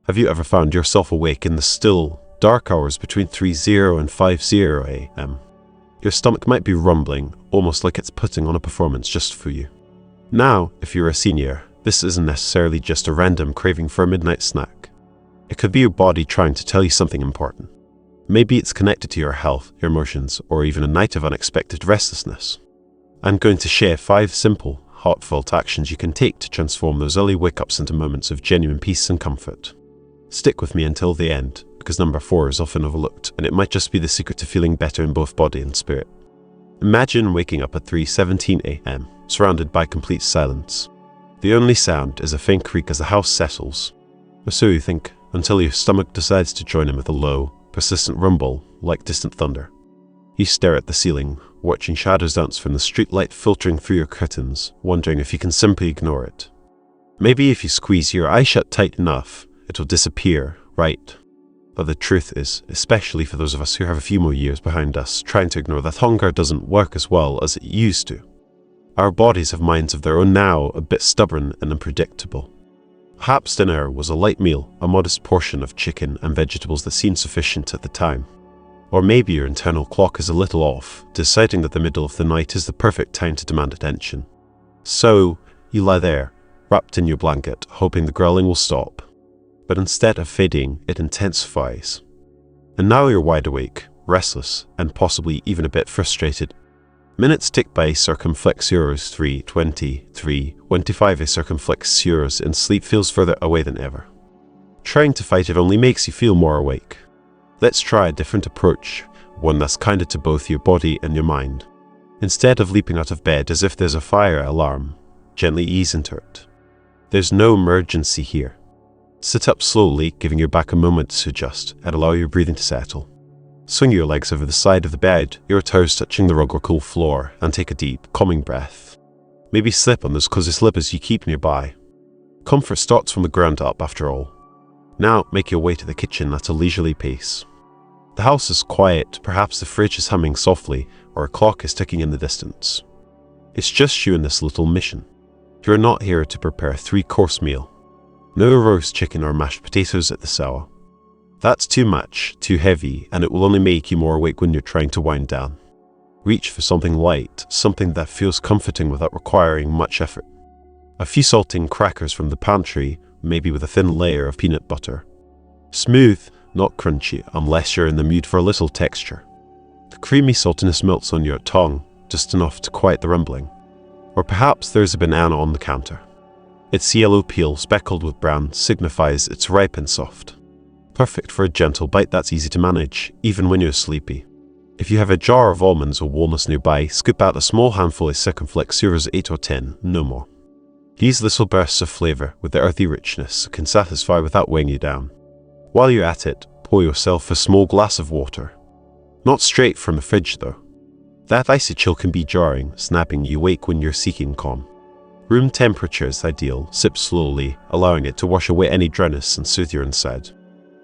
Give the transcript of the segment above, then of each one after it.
Have you ever found yourself awake in the still, dark hours between 3:00 and 5:00 a.m.? Your stomach might be rumbling, almost like it's putting on a performance just for you. Now, if you're a senior, this isn't necessarily just a random craving for a midnight snack. It could be your body trying to tell you something important. Maybe it's connected to your health, your emotions, or even a night of unexpected restlessness. I'm going to share 5 simple, heartfelt actions you can take to transform those early wake-ups into moments of genuine peace and comfort. Stick with me until the end, because number 4 is often overlooked, and it might just be the secret to feeling better in both body and spirit. Imagine waking up at 3:17 a.m., surrounded by complete silence. The only sound is a faint creak as the house settles. Or so you think, until your stomach decides to join in with a low, persistent rumble like distant thunder. You stare at the ceiling, watching shadows dance from the street light filtering through your curtains, wondering if you can simply ignore it. Maybe if you squeeze your eyes shut tight enough, it'll disappear, right? But the truth is, especially for those of us who have a few more years behind us, trying to ignore that hunger doesn't work as well as it used to. Our bodies have minds of their own now, a bit stubborn and unpredictable. Perhaps dinner was a light meal, a modest portion of chicken and vegetables that seemed sufficient at the time. Or maybe your internal clock is a little off, deciding that the middle of the night is the perfect time to demand attention. So, you lie there, wrapped in your blanket, hoping the growling will stop. But instead of fading, it intensifies. And now you're wide awake, restless, and possibly even a bit frustrated. Minutes tick by circumflex euros 3:20, 3:25 a circumflex euros, and sleep feels further away than ever. Trying to fight it only makes you feel more awake. Let's try a different approach, one that's kinder to both your body and your mind. Instead of leaping out of bed as if there's a fire alarm, gently ease into it. There's no emergency here. Sit up slowly, giving your back a moment to adjust and allow your breathing to settle. Swing your legs over the side of the bed, your toes touching the rug or cool floor, and take a deep, calming breath. Maybe slip on those cozy slippers you keep nearby. Comfort starts from the ground up after all. Now make your way to the kitchen at a leisurely pace. The house is quiet, perhaps the fridge is humming softly, or a clock is ticking in the distance. It's just you and this little mission. You're not here to prepare a 3-course meal. No roast chicken or mashed potatoes at this hour. That's too much, too heavy, and it will only make you more awake when you're trying to wind down. Reach for something light, something that feels comforting without requiring much effort. A few saltine crackers from the pantry, maybe with a thin layer of peanut butter. Smooth, not crunchy, unless you're in the mood for a little texture. The creamy saltiness melts on your tongue, just enough to quiet the rumbling. Or perhaps there's a banana on the counter. Its yellow peel, speckled with brown, signifies it's ripe and soft. Perfect for a gentle bite that's easy to manage, even when you're sleepy. If you have a jar of almonds or walnuts nearby, scoop out a small handful of circumflex euros 8 or 10, no more. These little bursts of flavor, with their earthy richness, can satisfy without weighing you down. While you're at it, pour yourself a small glass of water. Not straight from the fridge though. That icy chill can be jarring, snapping you awake when you're seeking calm. Room temperature is ideal, sip slowly, allowing it to wash away any dryness and soothe your inside.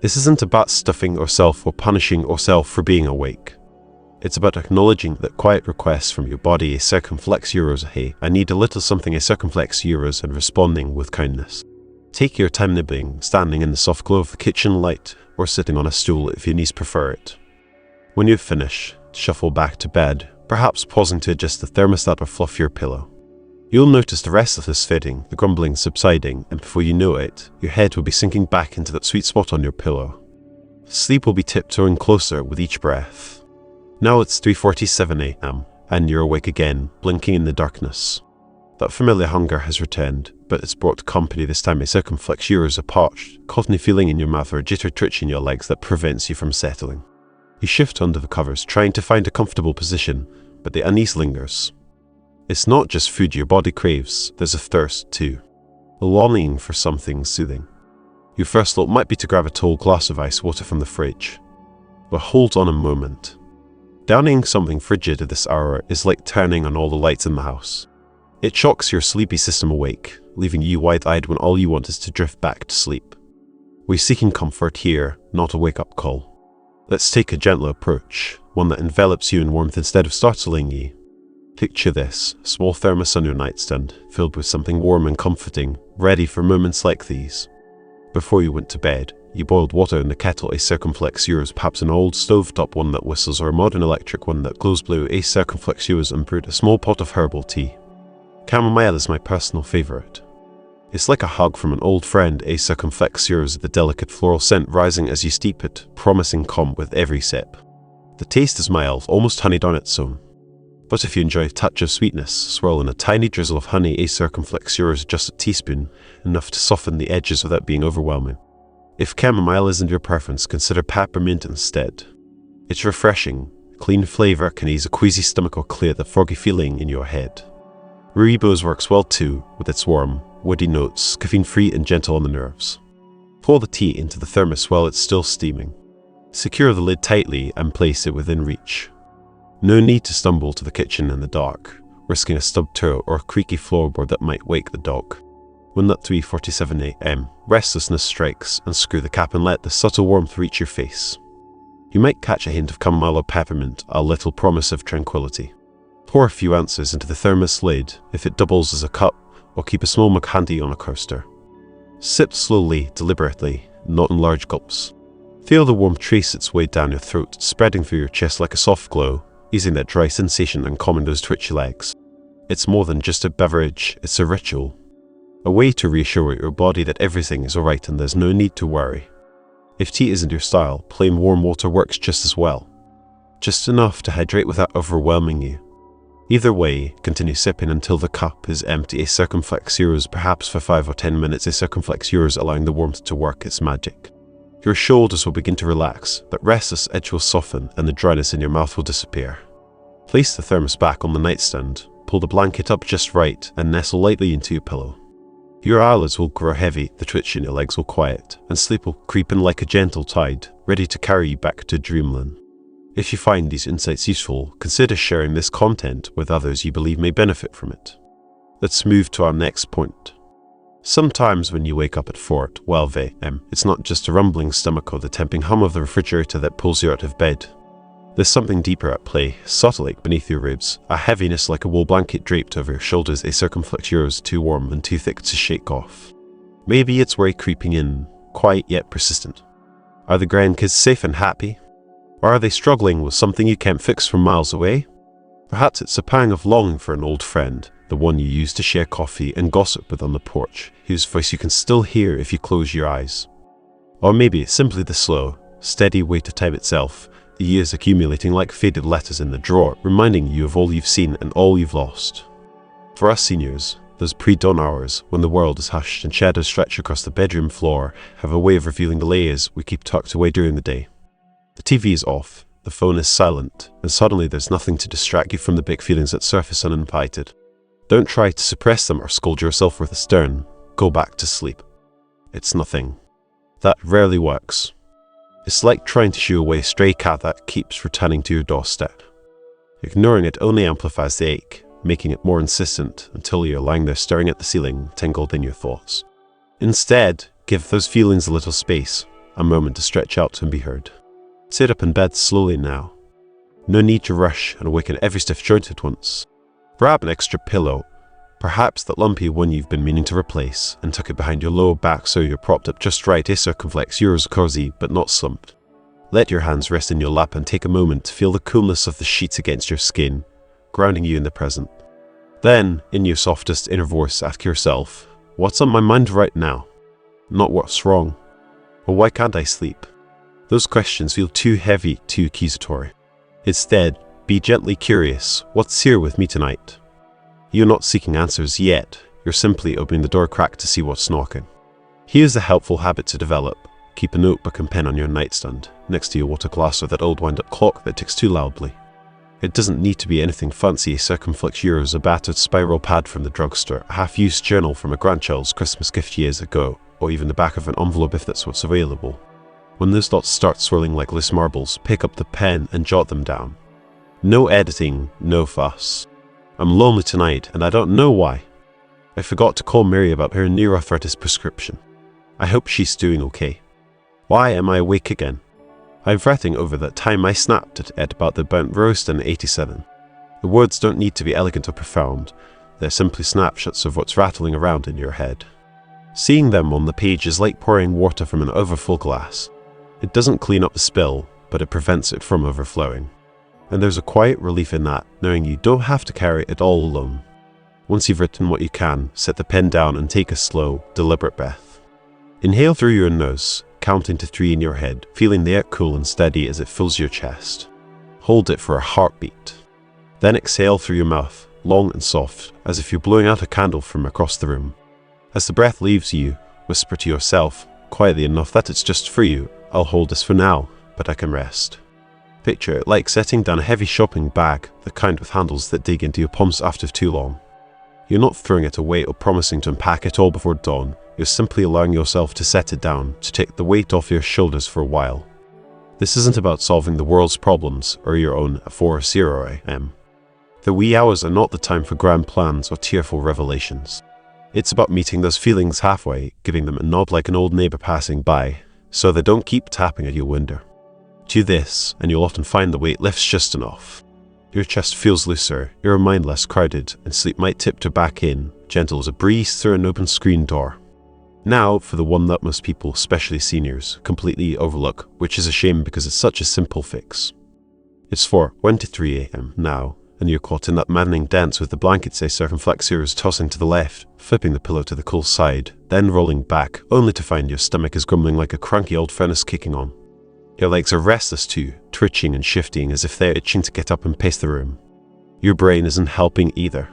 This isn't about stuffing yourself or punishing yourself for being awake. It's about acknowledging that quiet requests from your body a circumflex euros, hey, I need a little something a circumflex euros, and responding with kindness. Take your time nibbling, standing in the soft glow of the kitchen light, or sitting on a stool if your knees prefer it. When you finish, shuffle back to bed, perhaps pausing to adjust the thermostat or fluff your pillow. You'll notice the restlessness fading, the grumbling subsiding, and before you know it, your head will be sinking back into that sweet spot on your pillow. Sleep will be tiptoeing closer with each breath. Now it's 3:47 a.m., and you're awake again, blinking in the darkness. That familiar hunger has returned, but it's brought company this time a circumflex euros, a parched, cottony feeling in your mouth or a jitter twitch in your legs that prevents you from settling. You shift under the covers, trying to find a comfortable position, but the unease lingers. It's not just food your body craves, there's a thirst too. A longing for something soothing. Your first thought might be to grab a tall glass of ice water from the fridge. But hold on a moment. Downing something frigid at this hour is like turning on all the lights in the house. It shocks your sleepy system awake, leaving you wide-eyed when all you want is to drift back to sleep. We're seeking comfort here, not a wake-up call. Let's take a gentler approach, one that envelops you in warmth instead of startling you. Picture this, a small thermos on your nightstand, filled with something warm and comforting, ready for moments like these. Before you went to bed, you boiled water in the kettle, a circumflex yours, perhaps an old stovetop one that whistles or a modern electric one that glows blue, a circumflex yours, and brewed a small pot of herbal tea. Chamomile is my personal favorite. It's like a hug from an old friend, a circumflex yours, the delicate floral scent rising as you steep it, promising calm with every sip. The taste is mild, almost honeyed on its own. But if you enjoy a touch of sweetness, swirl in a tiny drizzle of honey, a circumflex yours, just a teaspoon, enough to soften the edges without being overwhelming. If chamomile isn't your preference, consider peppermint instead. It's refreshing, clean flavor can ease a queasy stomach or clear the foggy feeling in your head. Rooibos works well too, with its warm, woody notes, caffeine-free and gentle on the nerves. Pour the tea into the thermos while it's still steaming. Secure the lid tightly and place it within reach. No need to stumble to the kitchen in the dark, risking a stubbed toe or a creaky floorboard that might wake the dog. When at 3:47 a.m., restlessness strikes, unscrew the cap and let the subtle warmth reach your face. You might catch a hint of chamomile or peppermint, a little promise of tranquility. Pour a few ounces into the thermos lid if it doubles as a cup, or keep a small mug handy on a coaster. Sip slowly, deliberately, not in large gulps. Feel the warmth trace its way down your throat, spreading through your chest like a soft glow, easing that dry sensation and calming those twitchy legs. It's more than just a beverage, it's a ritual. A way to reassure your body that everything is alright and there's no need to worry. If tea isn't your style, plain warm water works just as well. Just enough to hydrate without overwhelming you. Either way, continue sipping until the cup is empty, a circumflex yours, perhaps for 5 or 10 minutes, a circumflex yours, allowing the warmth to work its magic. Your shoulders will begin to relax, that restless edge will soften and the dryness in your mouth will disappear. Place the thermos back on the nightstand, pull the blanket up just right and nestle lightly into your pillow. Your eyelids will grow heavy, the twitch in your legs will quiet, and sleep will creep in like a gentle tide, ready to carry you back to dreamland. If you find these insights useful, consider sharing this content with others you believe may benefit from it. Let's move to our next point. Sometimes when you wake up at 4:12 a.m., it's not just a rumbling stomach or the tempting hum of the refrigerator that pulls you out of bed. There's something deeper at play, subtle like beneath your ribs, a heaviness like a wool blanket draped over your shoulders, a circumflex yours, too warm and too thick to shake off. Maybe it's worry creeping in, quiet yet persistent. Are the grandkids safe and happy? Or are they struggling with something you can't fix from miles away? Perhaps it's a pang of longing for an old friend, the one you used to share coffee and gossip with on the porch, whose voice you can still hear if you close your eyes. Or maybe it's simply the slow, steady weight of time itself, the years accumulating like faded letters in the drawer, reminding you of all you've seen and all you've lost. For us seniors, those pre-dawn hours, when the world is hushed and shadows stretch across the bedroom floor, have a way of revealing the layers we keep tucked away during the day. The TV is off, the phone is silent, and suddenly there's nothing to distract you from the big feelings that surface uninvited. Don't try to suppress them or scold yourself with a stern. Go back to sleep. It's nothing. That rarely works. It's like trying to shoo away a stray cat that keeps returning to your doorstep. Ignoring it only amplifies the ache, making it more insistent until you're lying there staring at the ceiling, tangled in your thoughts. Instead, give those feelings a little space, a moment to stretch out and be heard. Sit up in bed slowly now. No need to rush and awaken every stiff joint at once. Grab an extra pillow, perhaps that lumpy one you've been meaning to replace, and tuck it behind your lower back so you're propped up just right, a circumflex yours, cozy but not slumped. Let your hands rest in your lap and take a moment to feel the coolness of the sheets against your skin, grounding you in the present. Then, in your softest inner voice, ask yourself, what's on my mind right now? Not what's wrong, or why can't I sleep? Those questions feel too heavy, too accusatory. Instead, be gently curious, what's here with me tonight? You're not seeking answers yet, you're simply opening the door crack to see what's knocking. Here's a helpful habit to develop. Keep a notebook and pen on your nightstand, next to your water glass or that old wind-up clock that ticks too loudly. It doesn't need to be anything fancy, a circumflex yours, a battered spiral pad from the drugstore, a half-used journal from a grandchild's Christmas gift years ago, or even the back of an envelope if that's what's available. When those thoughts start swirling like loose marbles, pick up the pen and jot them down. No editing, no fuss. I'm lonely tonight and I don't know why. I forgot to call Mary about her neuroarthritis prescription. I hope she's doing okay. Why am I awake again? I'm fretting over that time I snapped at Ed about the burnt roast in '87. The words don't need to be elegant or profound. They're simply snapshots of what's rattling around in your head. Seeing them on the page is like pouring water from an overfull glass. It doesn't clean up the spill, but it prevents it from overflowing. And there's a quiet relief in that, knowing you don't have to carry it all alone. Once you've written what you can, set the pen down and take a slow, deliberate breath. Inhale through your nose, counting to 3 in your head, feeling the air cool and steady as it fills your chest. Hold it for a heartbeat. Then exhale through your mouth, long and soft, as if you're blowing out a candle from across the room. As the breath leaves you, whisper to yourself, quietly enough that it's just for you, I'll hold this for now, but I can rest. Picture it like setting down a heavy shopping bag, the kind with handles that dig into your palms after too long. You're not throwing it away or promising to unpack it all before dawn. You're simply allowing yourself to set it down, to take the weight off your shoulders for a while. This isn't about solving the world's problems or your own 4:0 am. The wee hours are not the time for grand plans or tearful revelations. It's about meeting those feelings halfway, giving them a nod like an old neighbor passing by, so they don't keep tapping at your window. Do this, and you'll often find the weight lifts just enough. Your chest feels looser, your mind less crowded, and sleep might tiptoe back in, gentle as a breeze through an open screen door. Now for the one that most people, especially seniors, completely overlook, which is a shame because it's such a simple fix. It's 1 to 3 am now, and you're caught in that maddening dance with the blankets say circumflex ears tossing to the left, flipping the pillow to the cool side, then rolling back, only to find your stomach is grumbling like a cranky old furnace kicking on. Your legs are restless too, twitching and shifting as if they're itching to get up and pace the room. Your brain isn't helping either.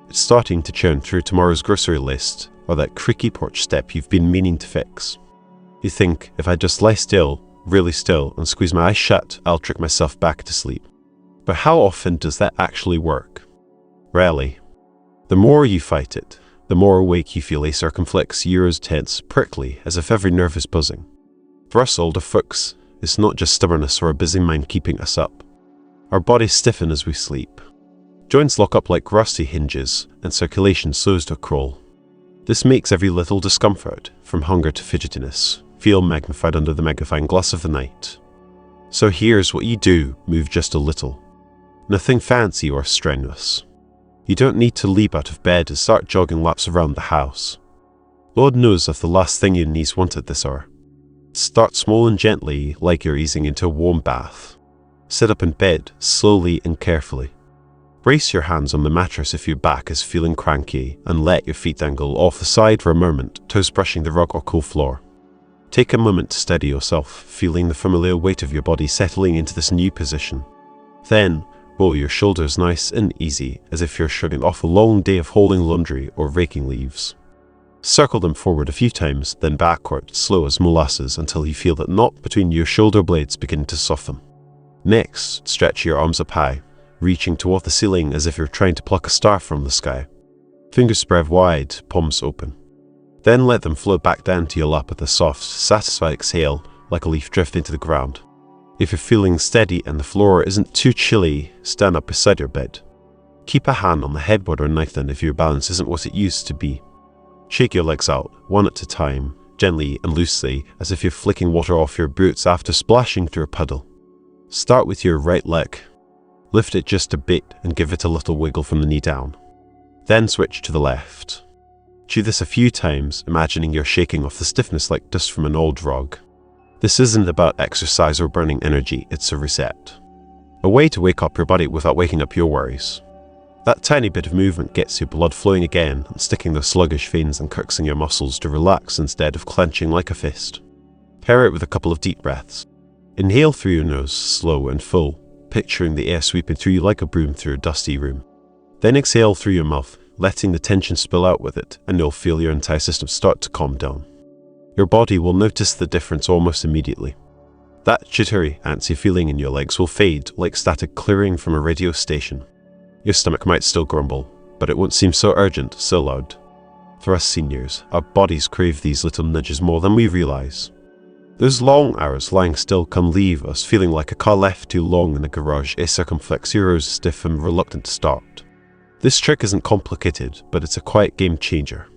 It's starting to churn through tomorrow's grocery list, or that creaky porch step you've been meaning to fix. You think, if I just lie still, really still, and squeeze my eyes shut, I'll trick myself back to sleep. But how often does that actually work? Rarely. The more you fight it, the more awake you feel a circumflex ears tense, prickly, as if every nerve is buzzing. For us older folks, it's not just stubbornness or a busy mind keeping us up. Our bodies stiffen as we sleep. Joints lock up like rusty hinges, and circulation slows to a crawl. This makes every little discomfort, from hunger to fidgetiness, feel magnified under the magnifying glass of the night. So here's what you do: move just a little. Nothing fancy or strenuous. You don't need to leap out of bed and start jogging laps around the house. Lord knows if the last thing your knees want at this hour. Start small and gently, like you're easing into a warm bath. Sit up in bed, slowly and carefully. Brace your hands on the mattress if your back is feeling cranky, and let your feet dangle off the side for a moment, toes brushing the rug or cool floor. Take a moment to steady yourself, feeling the familiar weight of your body settling into this new position. Then, roll your shoulders nice and easy, as if you're shrugging off a long day of holding laundry or raking leaves. Circle them forward a few times, then backward, slow as molasses, until you feel that knot between your shoulder blades begin to soften. Next, stretch your arms up high, reaching toward the ceiling as if you're trying to pluck a star from the sky. Fingers spread wide, palms open. Then let them flow back down to your lap with a soft, satisfied exhale, like a leaf drifting to the ground. If you're feeling steady and the floor isn't too chilly, stand up beside your bed. Keep a hand on the headboard or nightstand if your balance isn't what it used to be. Shake your legs out, one at a time, gently and loosely, as if you're flicking water off your boots after splashing through a puddle. Start with your right leg. Lift it just a bit and give it a little wiggle from the knee down. Then switch to the left. Do this a few times, imagining you're shaking off the stiffness like dust from an old rug. This isn't about exercise or burning energy, it's a reset. A way to wake up your body without waking up your worries. That tiny bit of movement gets your blood flowing again and sticking those sluggish veins and coaxing your muscles to relax instead of clenching like a fist. Pair it with a couple of deep breaths. Inhale through your nose, slow and full, picturing the air sweeping through you like a broom through a dusty room. Then exhale through your mouth, letting the tension spill out with it, and you'll feel your entire system start to calm down. Your body will notice the difference almost immediately. That jittery, antsy feeling in your legs will fade like static clearing from a radio station. Your stomach might still grumble, but it won't seem so urgent, so loud. For us seniors, our bodies crave these little nudges more than we realize. Those long hours lying still can leave us feeling like a car left too long in the garage, a circumflex ears stiff and reluctant to start. This trick isn't complicated, but it's a quiet game changer.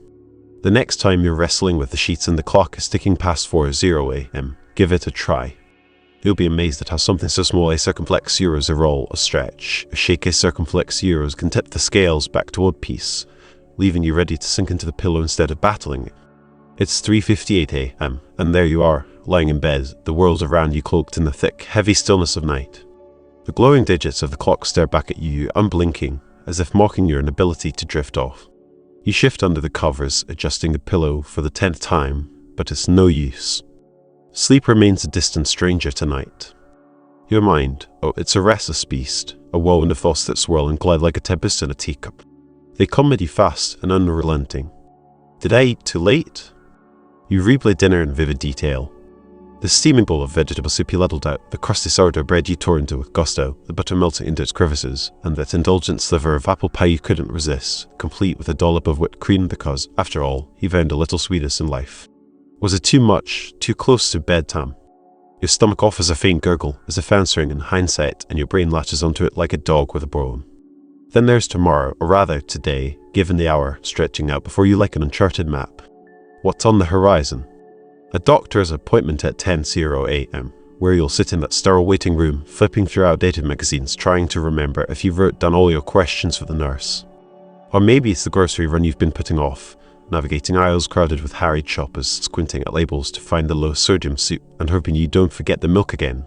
The next time you're wrestling with the sheets and the clock is ticking past 4:0 am, give it a try. You'll be amazed at how something so small, a circumflex euros, a roll, a stretch, a shake, a circumflex euros can tip the scales back toward peace, leaving you ready to sink into the pillow instead of battling it. It's 3:58 a.m., and there you are, lying in bed, the world around you cloaked in the thick, heavy stillness of night. The glowing digits of the clock stare back at you, unblinking, as if mocking your inability to drift off. You shift under the covers, adjusting the pillow for the 10th time, but it's no use. Sleep remains a distant stranger tonight. Your mind, oh, it's a restless beast, a whirlwind of thoughts that swirl and glide like a tempest in a teacup. They come at you fast and unrelenting. Did I eat too late? You replay dinner in vivid detail. The steaming bowl of vegetable soup you ladled out, the crusty sourdough bread you tore into with gusto, the butter melting into its crevices, and that indulgent sliver of apple pie you couldn't resist, complete with a dollop of whipped cream because, after all, he found a little sweetness in life. Was it too much, too close to bedtime? Your stomach offers a faint gurgle, as if answering in hindsight, and your brain latches onto it like a dog with a bone. Then there's tomorrow, or rather today, given the hour, stretching out before you like an uncharted map. What's on the horizon? A doctor's appointment at 10:00 a.m., where you'll sit in that sterile waiting room, flipping through outdated magazines, trying to remember if you wrote down all your questions for the nurse. Or maybe it's the grocery run you've been putting off, navigating aisles crowded with harried shoppers, squinting at labels to find the low-sodium soup, and hoping you don't forget the milk again.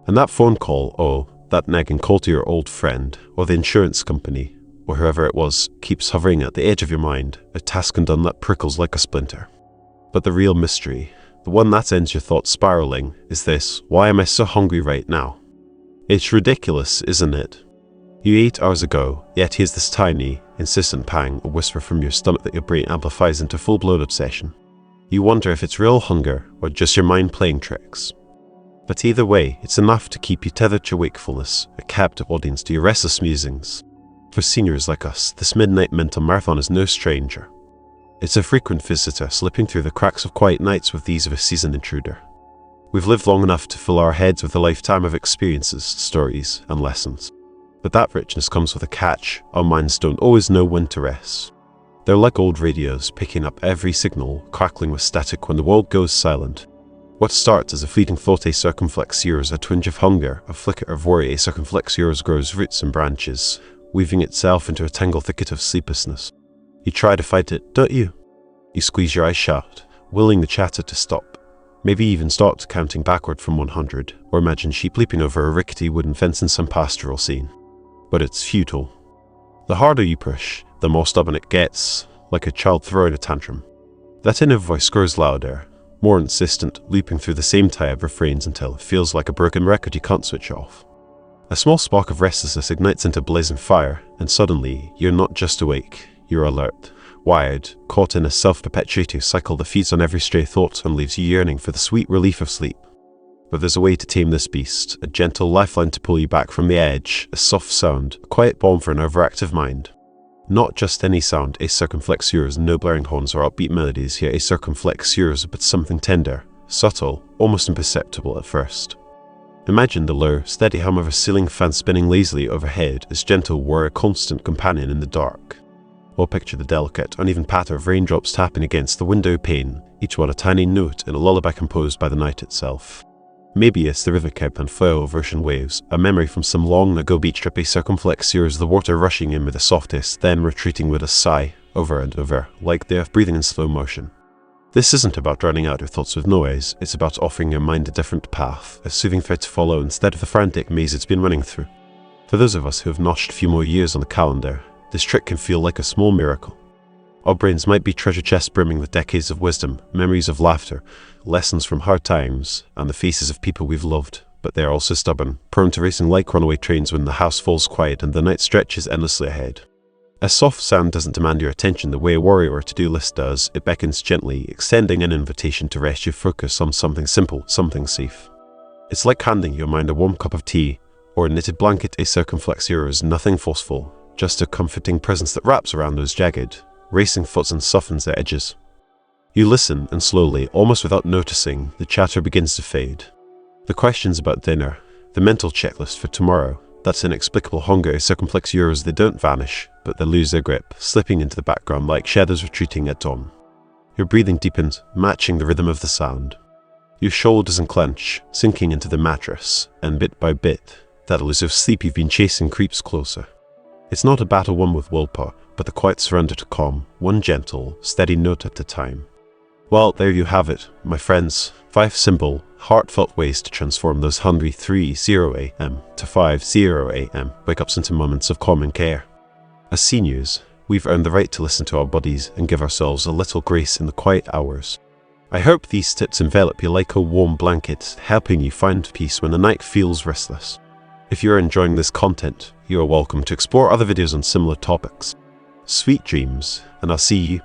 And that phone call, oh, that nagging call to your old friend, or the insurance company, or whoever it was, keeps hovering at the edge of your mind, a task undone that prickles like a splinter. But the real mystery, the one that ends your thoughts spiraling, is this: why am I so hungry right now? It's ridiculous, isn't it? You ate hours ago, yet here's this tiny, insistent pang, a whisper from your stomach that your brain amplifies into full-blown obsession. You wonder if it's real hunger, or just your mind playing tricks. But either way, it's enough to keep you tethered to wakefulness, a captive audience to your restless musings. For seniors like us, this midnight mental marathon is no stranger. It's a frequent visitor, slipping through the cracks of quiet nights with the ease of a seasoned intruder. We've lived long enough to fill our heads with a lifetime of experiences, stories, and lessons. But that richness comes with a catch: our minds don't always know when to rest. They're like old radios, picking up every signal, crackling with static when the world goes silent. What starts as a fleeting thought, a circumflex yours, a twinge of hunger, a flicker of worry, a circumflex yours grows roots and branches, weaving itself into a tangled thicket of sleeplessness. You try to fight it, don't you? You squeeze your eyes shut, willing the chatter to stop. Maybe even start counting backward from 100, or imagine sheep leaping over a rickety wooden fence in some pastoral scene. But it's futile. The harder you push, the more stubborn it gets, like a child throwing a tantrum. That inner voice grows louder, more insistent, looping through the same tired refrains until it feels like a broken record you can't switch off. A small spark of restlessness ignites into blazing fire, and suddenly, you're not just awake. You're alert, wired, caught in a self-perpetuating cycle that feeds on every stray thought and leaves you yearning for the sweet relief of sleep. But there's a way to tame this beast, a gentle lifeline to pull you back from the edge, a soft sound, a quiet balm for an overactive mind. Not just any sound, a circumflex yours, no blaring horns or upbeat melodies, here a circumflex yours, but something tender, subtle, almost imperceptible at first. Imagine the low, steady hum of a ceiling fan spinning lazily overhead, as gentle were a constant companion in the dark. Or picture the delicate, uneven patter of raindrops tapping against the window pane, each one a tiny note in a lullaby composed by the night itself. Maybe it's the rhythmic ebb and flow of ocean waves, a memory from some long ago beach trip, a circumflex yours, the water rushing in with the softest, then retreating with a sigh, over and over, like the earth breathing in slow motion. This isn't about drowning out your thoughts with noise, it's about offering your mind a different path, a soothing thread to follow instead of the frantic maze it's been running through. For those of us who have notched a few more years on the calendar, this trick can feel like a small miracle. Our brains might be treasure chests brimming with decades of wisdom, memories of laughter, lessons from hard times, and the faces of people we've loved, but they are also stubborn, prone to racing like runaway trains when the house falls quiet and the night stretches endlessly ahead. A soft sound doesn't demand your attention the way a worry or to-do list does. It beckons gently, extending an invitation to rest your focus on something simple, something safe. It's like handing your mind a warm cup of tea, or a knitted blanket, a circumflex yours, nothing forceful, just a comforting presence that wraps around those jagged, racing thoughts and softens their edges. You listen, and slowly, almost without noticing, the chatter begins to fade. The questions about dinner, the mental checklist for tomorrow, that inexplicable hunger, a circumflex yours, they don't vanish, but they lose their grip, slipping into the background like shadows retreating at dawn. Your breathing deepens, matching the rhythm of the sound. Your shoulders unclench, sinking into the mattress, and bit by bit, that elusive sleep you've been chasing creeps closer. It's not a battle won with willpower, but the quiet surrender to calm, one gentle, steady note at a time. Well, there you have it, my friends. 5 simple, heartfelt ways to transform those hungry 3:00 a.m. to 5:00 a.m. wake-ups into moments of calm and care. As seniors, we've earned the right to listen to our bodies and give ourselves a little grace in the quiet hours. I hope these tips envelop you like a warm blanket, helping you find peace when the night feels restless. If you're enjoying this content, you are welcome to explore other videos on similar topics. Sweet dreams, and I'll see you